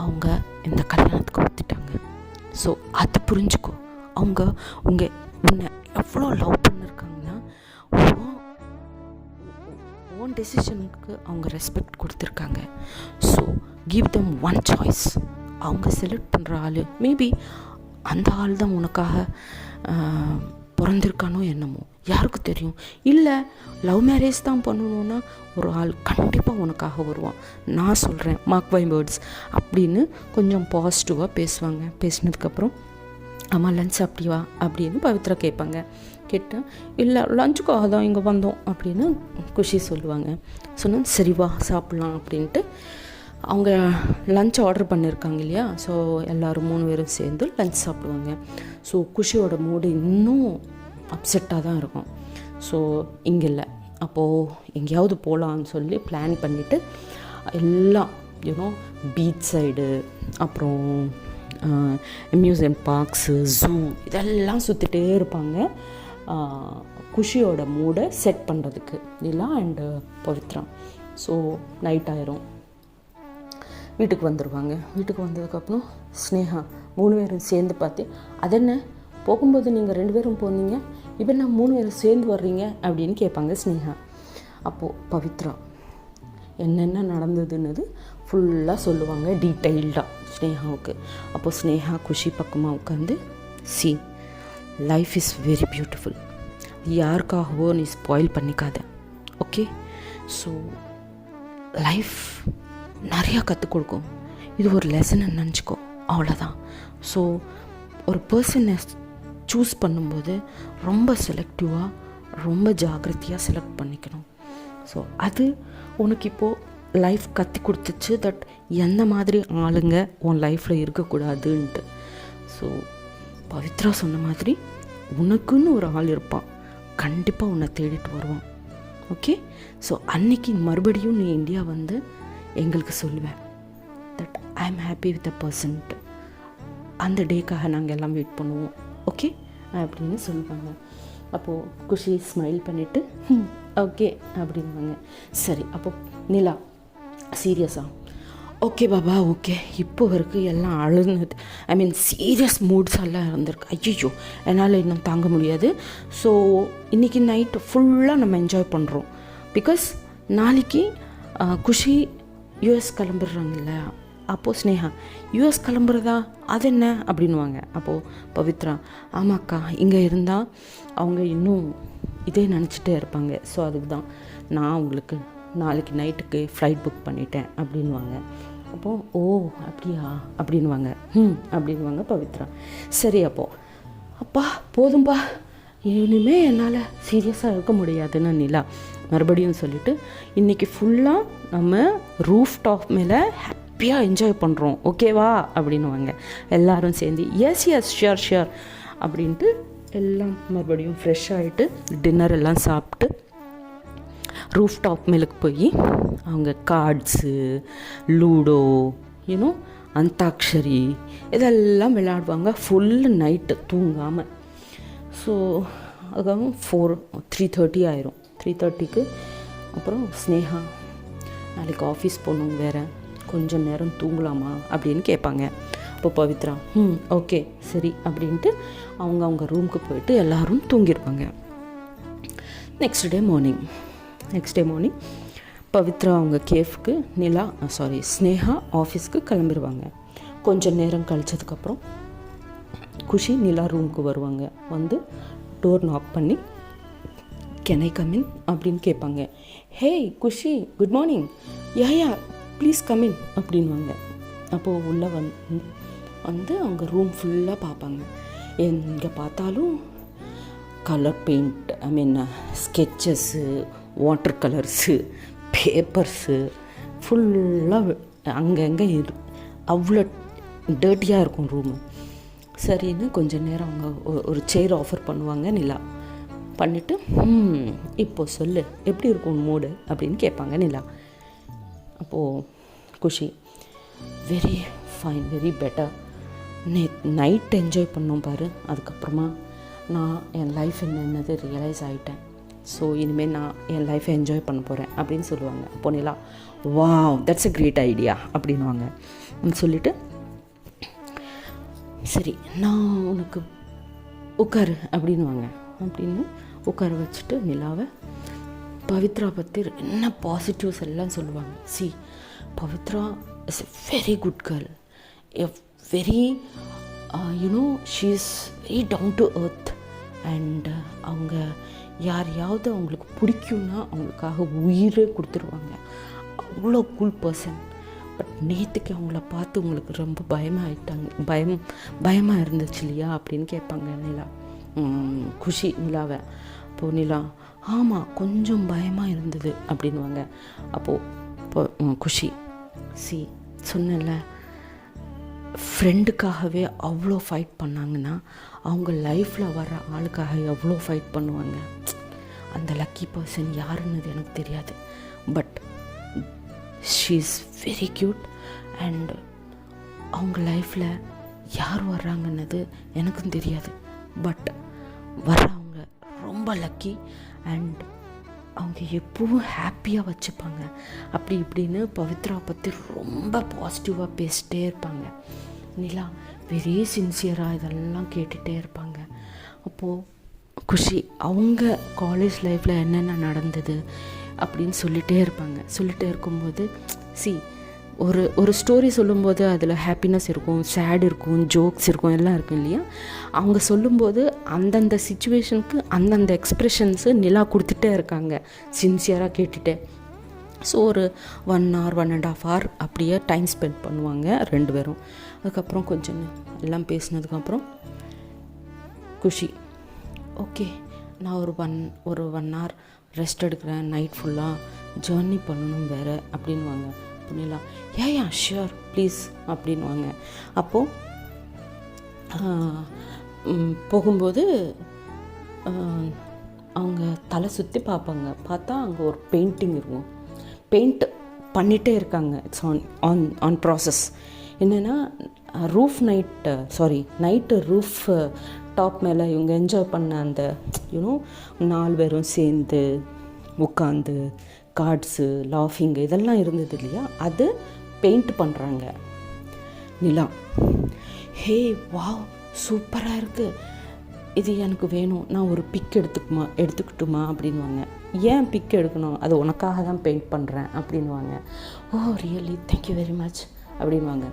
Speaker 1: அவங்க இந்த கல்யாணத்துக்கு ஒத்துட்டாங்க. ஸோ அது புரிஞ்சுக்கோ, அவங்க உன்னை எவ்வளோ லவ் பண்ணியிருக்காங்கன்னா ஓன் டெசிஷனுக்கு அவங்க ரெஸ்பெக்ட் கொடுத்துருக்காங்க. So give them one choice. அவங்க செலக்ட் பண்ணுற ஆள் மேபி அந்த ஆள் தான் உனக்காக பிறந்திருக்கானோ என்னமோ, யாருக்கு தெரியும். இல்லை லவ் மேரேஜ் தான் பண்ணணுன்னா ஒரு ஆள் கண்டிப்பாக உனக்காக வருவான், நான் சொல்கிறேன், மார்க் மை வேர்ட்ஸ் அப்படின்னு கொஞ்சம் பாசிட்டிவாக பேசுவாங்க. பேசினதுக்கப்புறம், ஆமாம் லஞ்ச் சாப்பிட்டிவா அப்படின்னு பவித்ரா கேட்பாங்க. கேட்டால், இல்லை லஞ்சுக்காக தான் இங்கே வந்தோம் அப்படின்னு குஷி சொல்லுவாங்க. சொன்னால் சரி வா சாப்பிட்லாம் அப்படின்ட்டு அவங்க லஞ்ச் ஆர்டர் பண்ணியிருக்காங்க இல்லையா. ஸோ எல்லோரும் 3 பேரும் சேர்ந்து லஞ்ச் சாப்பிடுவாங்க. ஸோ குஷியோட மூடு இன்னும் அப்செட்டாக தான் இருக்கும். ஸோ இங்கே இல்லை, அப்போது எங்கேயாவது போகலான்னு சொல்லி பிளான் பண்ணிவிட்டு எல்லாம் பீச் சைடு, அப்புறம் அம்யூஸ்மெண்ட் பார்க்ஸு, ஜூ இதெல்லாம் சுற்றிட்டே இருப்பாங்க குஷியோட மூடை செட் பண்ணுறதுக்கு நிலா அண்டு பவித்ரா. ஸோ நைட் ஆயிரும், வீட்டுக்கு வந்துடுவாங்க. வீட்டுக்கு வந்ததுக்கப்புறம் ஸ்னேகா 3 பேரும் சேர்ந்து பார்த்து, அதென்ன போகும்போது நீங்கள் 2 பேரும் போனீங்க, இப்போ நான் 3 பேரும் சேர்ந்து வர்றீங்க அப்படின்னு கேட்பாங்க ஸ்னேகா. அப்போது பவித்ரா என்னென்ன நடந்ததுன்னு ஃபுல்லாக சொல்லுவாங்க டீட்டெயில்டாக ஸ்னேகாவுக்கு. அப்போது ஸ்னேகா குஷி பக்கமாக உட்காந்து, see life is very beautiful, யாருக்காகவோ நீ ஸ்பாயில் பண்ணிக்காத, ஓகே. ஸோ லைஃப் நிறையா கற்றுக் கொடுக்கும், இது ஒரு லெசனை நினச்சிக்கோ, அவ்வளோதான். ஸோ ஒரு பர்சனை சூஸ் பண்ணும்போது ரொம்ப செலக்டிவாக, ரொம்ப ஜாக்கிரதையாக செலக்ட் பண்ணிக்கணும். ஸோ அது உனக்கு இப்போது லைஃப் கற்றுக் கொடுத்துச்சு தட் எந்த மாதிரி ஆளுங்க உன் லைஃப்பில் இருக்கக்கூடாதுன்ட்டு. ஸோ பவித்ரா சொன்ன மாதிரி உனக்குன்னு ஒரு ஆள் இருப்பான், கண்டிப்பாக உன்னை தேடிட்டு வருவான், ஓகே. ஸோ அன்னைக்கு மறுபடியும் நீ இந்தியா வந்து எங்களுக்கு சொல்லுவேன் that I am happy with a percent, அந்த டேக்காக நாங்கள் எல்லாம் வெயிட் பண்ணுவோம், ஓகே அப்படின்னு சொல்லுவாங்க. அப்போது குஷி ஸ்மைல் பண்ணிவிட்டு ஓகே அப்படின்வாங்க. சரி, அப்போது நிலா சீரியஸாக, ஓகே பாபா ஓகே, இப்போ வரைக்கும் எல்லாம் அழுகுனது, ஐ மீன் சீரியஸ் மூட்ஸ் எல்லாம் இருந்திருக்கு, ஐயோ என்னால் இன்னும் தாங்க முடியாது. ஸோ இன்றைக்கி நைட்டு ஃபுல்லாக நம்ம என்ஜாய் பண்ணுறோம், பிகாஸ் நாளைக்கு குஷி யூஎஸ் கிளம்பிடுறாங்கல்ல. அப்போது ஸ்னேகா, யூஎஸ் கிளம்புறதா, அது என்ன அப்படின்வாங்க. அப்போது பவித்ரா, ஆமாக்கா, இங்கே இருந்தால் அவங்க இன்னும் இதே நினச்சிட்டே இருப்பாங்க, ஸோ அதுக்கு தான் நான் உங்களுக்கு நாளைக்கு நைட்டுக்கு ஃப்ளைட் புக் பண்ணிட்டேன் அப்படின்வாங்க. அப்போது ஓ அப்படியா அப்படின்வாங்க. அப்படின்வாங்க பவித்ரா. சரி, அப்போது அப்பா போதும்பா, இனிமேல் என்னால் சீரியஸாக இருக்க முடியாதுன்னு நிலா மறுபடியும் சொல்லிவிட்டு, இன்றைக்கி ஃபுல்லாக நம்ம ரூஃப் டாப் மேலே ஹாப்பியாக என்ஜாய் பண்ணுறோம், ஓகேவா அப்படின்வாங்க. எல்லோரும் சேர்ந்து எஸ் எஸ் ஷியோர் ஷியோர் அப்படின்ட்டு எல்லாம் மறுபடியும் ஃப்ரெஷ் ஆகிட்டு டின்னர் எல்லாம் சாப்பிட்டு ரூஃப் டாப் மேலுக்கு போய் அவங்க கார்ட்ஸு, லூடோ, அந்தாக்ஷரி இதெல்லாம் விளையாடுவாங்க ஃபுல் நைட்டு தூங்காமல். ஸோ அதுக்கப்புறம் 3:30 ஆயிரும். 3:30க்கு அப்புறம் ஸ்னேகா, நாளைக்கு ஆஃபீஸ் போகணும் வேறு, கொஞ்சம் நேரம் தூங்கலாமா அப்படின்னு கேட்பாங்க. அப்போ பவித்ரா ஓகே சரி அப்படின்ட்டு அவங்க ரூமுக்கு போயிட்டு எல்லோரும் தூங்கிடுவாங்க. நெக்ஸ்ட் டே மார்னிங் பவித்ரா அவங்க கேஃப்க்கு, ஸ்னேகா ஆஃபீஸ்க்கு கிளம்பிடுவாங்க. கொஞ்சம் நேரம் கழிச்சதுக்கப்புறம் குஷி நிலா ரூமுக்கு வருவாங்க. வந்து டோர் நாக் பண்ணி கேன் ஐ கம் இன் அப்படின்னு கேட்பாங்க. Hey Khushi, good morning. Yeah please come in அப்படின்வாங்க. அப்போது உள்ளே வந்து அவங்க ரூம் ஃபுல்லாக பார்ப்பாங்க. எங்கே பார்த்தாலும் கலர் பெயிண்ட், ஐ மீன் ஸ்கெட்சஸ்ஸு, வாட்டர் கலர்ஸு, பேப்பர்ஸு ஃபுல்லாக அங்கங்கே அவ்வளோ டர்ட்டியாக இருக்கும் ரூமு. சரின்னு கொஞ்சம் நேரம் அவங்க ஒரு சேர் ஆஃபர் பண்ணுவாங்க நிலா. பண்ணிவிட்டு இப்போது சொல்லு எப்படி இருக்கும் மூடு அப்படின்னு கேட்பாங்க நிலா. அப்போது Khushi, very fine, very better. Night enjoy பண்ணோம் பாரு, அதுக்கப்புறமா நான் என் லைஃப் என்னது ரியலைஸ் ஆகிட்டேன். ஸோ இனிமேல் நான் என் லைஃப்பை என்ஜாய் பண்ண போகிறேன் அப்படின்னு சொல்லுவாங்க. அப்போ Nila, wow that's a great idea அப்படின்வாங்க. சொல்லிவிட்டு சரி நான் உனக்கு உட்காரு அப்படின்வாங்க. அப்படின்னு உட்கார வச்சுட்டு நிலாவை பவித்ரா பற்றி என்ன பாசிட்டிவ்ஸ் எல்லாம் சொல்லுவாங்க. See, Pavithra is a very good girl, a very she is very down to earth. And அவங்க யாரையாவது அவங்களுக்கு பிடிக்கும்னா அவங்களுக்காக உயிரே கொடுத்துருவாங்க. அவ்வளோ கூல் பர்சன். பட் நேற்றுக்கு அவங்கள பார்த்து உங்களுக்கு ரொம்ப பயமாக இருந்துச்சு இல்லையா அப்படின்னு கேட்பாங்க நிலா. குஷி நிலாவை. அப்போது நிலா, ஆமாம் கொஞ்சம் பயமாக இருந்தது அப்படின்வாங்க. அப்போது குஷி, சி சொன்னல, ஃப்ரெண்டுக்காகவே அவ்வளோ ஃபைட் பண்ணாங்கன்னா அவங்க லைஃப்பில் வர ஆளுக்காக எவ்வளோ ஃபைட் பண்ணுவாங்க. அந்த லக்கி பர்சன் யாருன்னு எனக்கு தெரியாது. But she is very cute. And அவங்க லைஃப்பில் யார் வர்றாங்கன்னது எனக்கும் தெரியாது. பட் வர்றவங்க ரொம்ப லக்கி. அண்ட் அவங்க எப்பவும் ஹாப்பியாக வச்சுப்பாங்க. அப்படி இப்படின்னு பவித்ரா பற்றி ரொம்ப பாசிட்டிவாக பேசிட்டே இருப்பாங்க. நிலா வெரி சின்சியராக இதெல்லாம் கேட்டுகிட்டே இருப்பாங்க. அப்போது குஷி அவங்க காலேஜ் லைஃப்பில் என்னென்ன நடந்தது அப்படின்னு சொல்லிகிட்டே இருப்பாங்க. சொல்லிகிட்டே இருக்கும்போது ஒரு ஸ்டோரி சொல்லும்போது அதில் ஹாப்பினஸ் இருக்கும், சேட் இருக்கும், ஜோக்ஸ் இருக்கும், எல்லாம் இருக்கும் இல்லையா. அவங்க சொல்லும்போது அந்தந்த சிச்சுவேஷனுக்கு அந்தந்த எக்ஸ்ப்ரெஷன்ஸு நிலா கொடுத்துட்டே இருக்காங்க, சின்சியராக கேட்டுகிட்டே. ஸோ ஒரு 1 hour 1.5 hour அப்படியே டைம் ஸ்பெண்ட் பண்ணுவாங்க 2 பேரும். அதுக்கப்புறம் கொஞ்சம் எல்லாம் பேசினதுக்கப்புறம் குஷி, ஓகே நான் ஒரு 1 hour ரெஸ்ட் எடுக்கிறேன், நைட் ஃபுல்லாக ஜேர்னி பண்ணணும் வேறு அப்படின்வாங்க. புரியலாம், யா ஷியோர் ப்ளீஸ் அப்படின்வாங்க. அப்போது போகும்போது அவங்க தலை சுற்றி பார்ப்பாங்க. பார்த்தா அங்கே ஒரு பெயிண்டிங் இருக்கும். பெயிண்ட் பண்ணிகிட்டே இருக்காங்க. It's on process. என்னென்னா நைட்டு ரூஃப் டாப் மேலே இவங்க என்ஜாய் பண்ண அந்த 4 பேரும் சேர்ந்து உட்காந்து கார்ட்ஸு, லாஃபிங்கு இதெல்லாம் இருந்தது இல்லையா, அது பெயிண்ட் பண்ணுறாங்க. நிலா, ஹே வாவ் சூப்பராக இருக்குது, இது எனக்கு வேணும், நான் ஒரு பிக் எடுத்துக்கிட்டுமா அப்படின்வாங்க. ஏன் பிக் எடுக்கணும், அது உனக்காக தான் பெயிண்ட் பண்ணுறேன் அப்படின்வாங்க. ஓ ரியலி, தேங்க்யூ வெரி மச் அப்படின்வாங்க.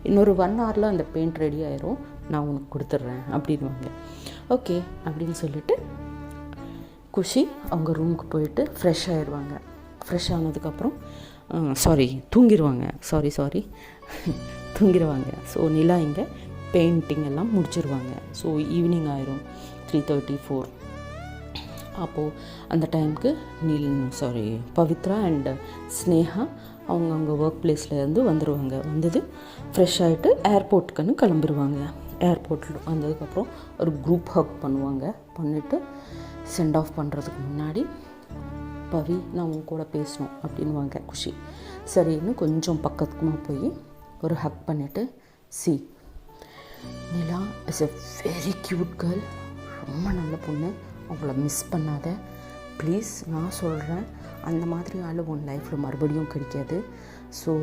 Speaker 1: இன்னொரு 1 hourல அந்த பெயிண்ட் ரெடி ஆயிரும், நான் உனக்கு கொடுத்துட்றேன் அப்படின்வாங்க. ஓகே அப்படின்னு சொல்லிவிட்டு குஷி அவங்க ரூமுக்கு போயிட்டு ஃப்ரெஷ் ஆகிடுவாங்க. ஃப்ரெஷ் ஆனதுக்கப்புறம் தூங்கிடுவாங்க. தூங்கிடுவாங்க. ஸோ நிலா இங்கே பெயிண்டிங் எல்லாம் முடிச்சிருவாங்க. ஸோ ஈவினிங் ஆயிரும் 3:30 4. அப்போது அந்த டைமுக்கு பவித்ரா அண்ட் ஸ்னேகா அவங்க ஒர்க் பிளேஸ்லேருந்து வந்துடுவாங்க. வந்தது ஃப்ரெஷ் ஆகிட்டு ஏர்போர்ட்டுக்குன்னு கிளம்பிடுவாங்க. ஏர்போர்ட்டில் வந்ததுக்கப்புறம் ஒரு குரூப் ஹக் பண்ணுவாங்க. பண்ணிவிட்டு சென்ட் ஆஃப் பண்ணுறதுக்கு முன்னாடி, பவி நான் உன் கூட பேசணும் அப்படின்வாங்க குஷி. சரின்னு கொஞ்சம் பக்கத்துக்குமா போய் ஒரு ஹக் பண்ணிவிட்டு, Nila is a very cute girl, ரொம்ப நல்ல பொண்ணு, அவங்கள மிஸ் பண்ணாத ப்ளீஸ். நான் சொல்கிறேன், அந்த மாதிரி ஆள் உன் லைஃப்பில் மறுபடியும் கிடைக்காது. So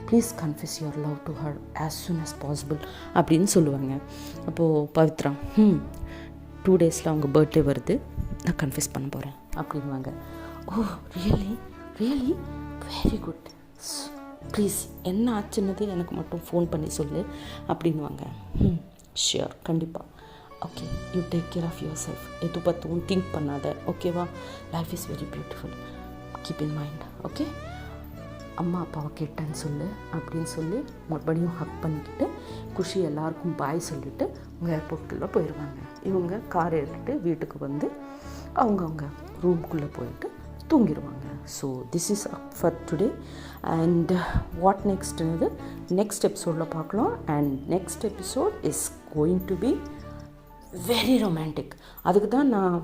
Speaker 1: please confess your love to her as soon as possible அப்படின்னு சொல்லுவாங்க. அப்போது பவித்ரா 2 daysல அவங்க பர்த்டே வருது, நான் கன்ஃபெஸ் பண்ண போகிறேன் அப்படின்வாங்க. ஓ ரியலி வெரி குட், ப்ளீஸ் என்ன ஆச்சுன்னது எனக்கு மட்டும் ஃபோன் பண்ணி சொல்லு அப்படின்வாங்க. ஷியோர், கண்டிப்பாக. Okay, you take care of your self. எது பற்றும் திங்க் பண்ணாத, ஓகேவா? Life is very beautiful, keep in mind. Okay, அம்மா அப்பாவை கேட்டேன்னு சொல்லு அப்படின்னு சொல்லி மறுபடியும் ஹக் பண்ணிக்கிட்டு குஷி எல்லாருக்கும் பாய் சொல்லிவிட்டு அவங்க ஏர்போர்ட்டுக்குள்ளே போயிடுவாங்க. இவங்க கார் எடுத்துகிட்டு வீட்டுக்கு வந்து அவங்கவுங்க ரூம்குள்ளே போயிட்டு தூங்கிடுவாங்க. So this is up for today. And what நெக்ஸ்ட்னது நெக்ஸ்ட் எபிசோடில் பார்க்கலாம். And next episode is going to be very romantic. அதுக்கு தான் நான்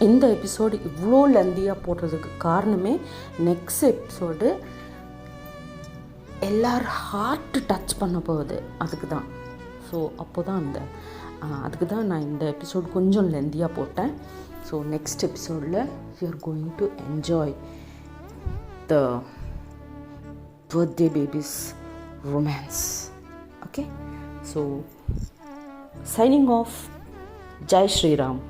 Speaker 1: இந்த எபிசோடு இவ்வளோ லெந்தியாக போடுறதுக்கு காரணமே நெக்ஸ்ட் எபிசோடு எல்லார் ஹார்ட் டச் பண்ண போகுது, அதுக்கு தான். ஸோ அப்போ தான் அதுக்கு தான் நான் இந்த எபிசோடு கொஞ்சம் லெந்தியாக போட்டேன். ஸோ நெக்ஸ்ட் எபிசோடில் you are going to enjoy the birthday babies romance. Okay, so signing off. Jai Sriram.